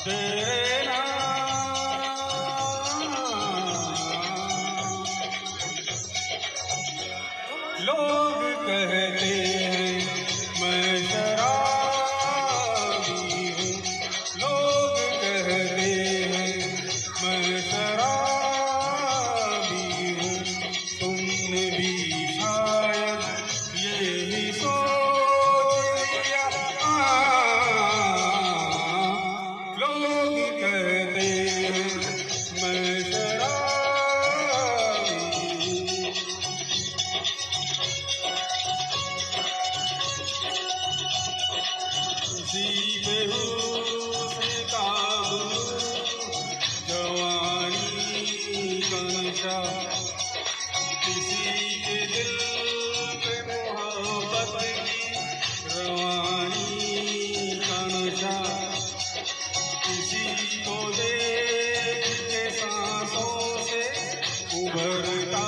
देना लोग कहते हैं मैं शराबी हूँ, लोग कहते हैं मैं शराबी हूँ। तुमने भी शायद यही सोच लिया। लोग कहते हैं मैं शराबी हूँ। किसी बेहोश काबू जवानी का नशा, किसी के दिल पे मोहब्बत की रवानी का नशा, किसी को देख के सांसों से उभरता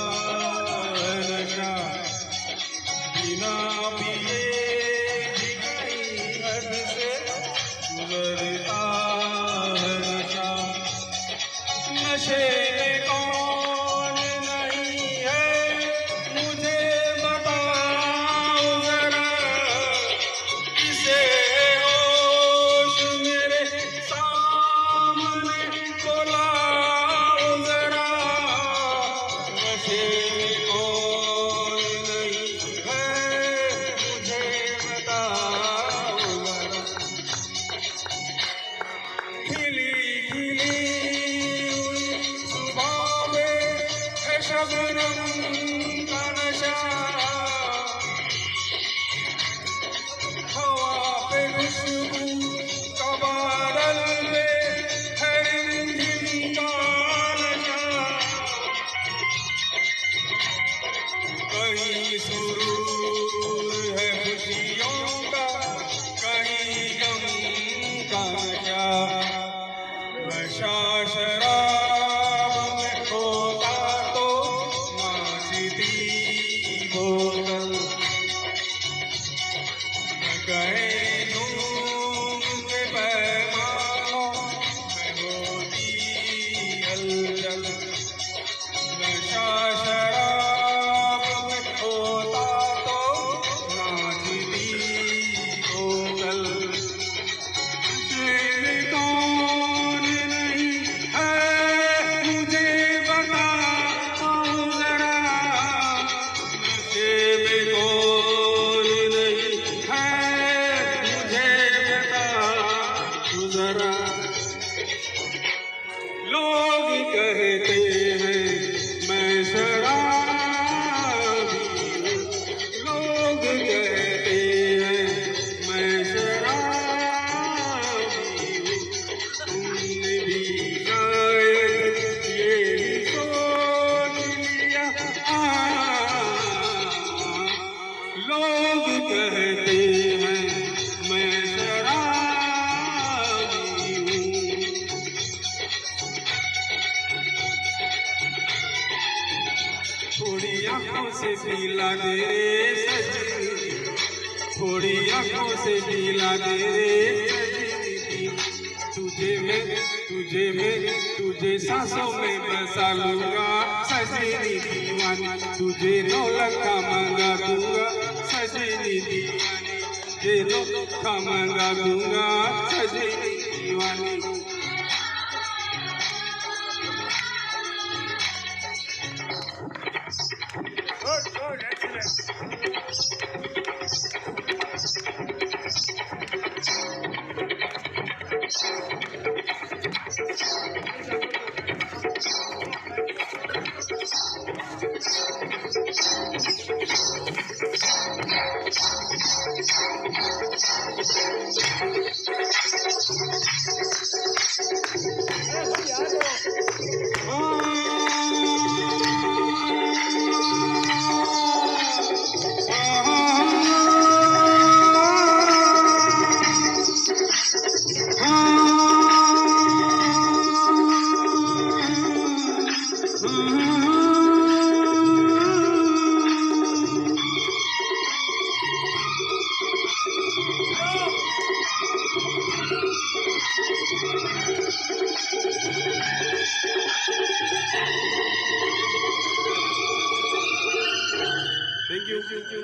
है नशा, बिना पिए भी कहीं हद से गुजरता है नशा। नशे में कौन नहीं है मुझे बताओ जरा, किसे होश मेरे सामने बुलाओ जरा। नशे में कौन नहीं है मुझे बताओ जरा। खिली खिली हुई सुबह में है शबनम का नशा, हवा पे खुशबू का बादल पे है रिमझिम का नशा। कहीं सुरूर है खुशियों का, कहीं गम का नशा। नशा शराब में खोता तो नाचती बोतल, गए झूम के पैमानों में होती हलचल। नशा शराब में खोता तो नाचती बोतल। नशे में कौन नहीं है मुझे बताओ जरा, नशे में कौन नहीं है मुझे बताओ जरा। लोग कहते हैं मैं शराबी हूँ, लोग कहते हैं मैं शराबी हूँ। तुमने भी शायद यही सोच लिया। लोग कहते हैं मैं शराबी हूँ। थोड़ी आंखों से पीला दे रे सजनी, थोड़ी आंखों से पीला दे रे सजनी। तुझे मैं तुझे सांसों में बसा लूंगा सजनी दीवानी, तुझे 9 लाख का मंगा दूंगा सजनी दीवानी, तुझे 9 लाख का मंगा दूंगा सजनी दीवानी। Good, thank you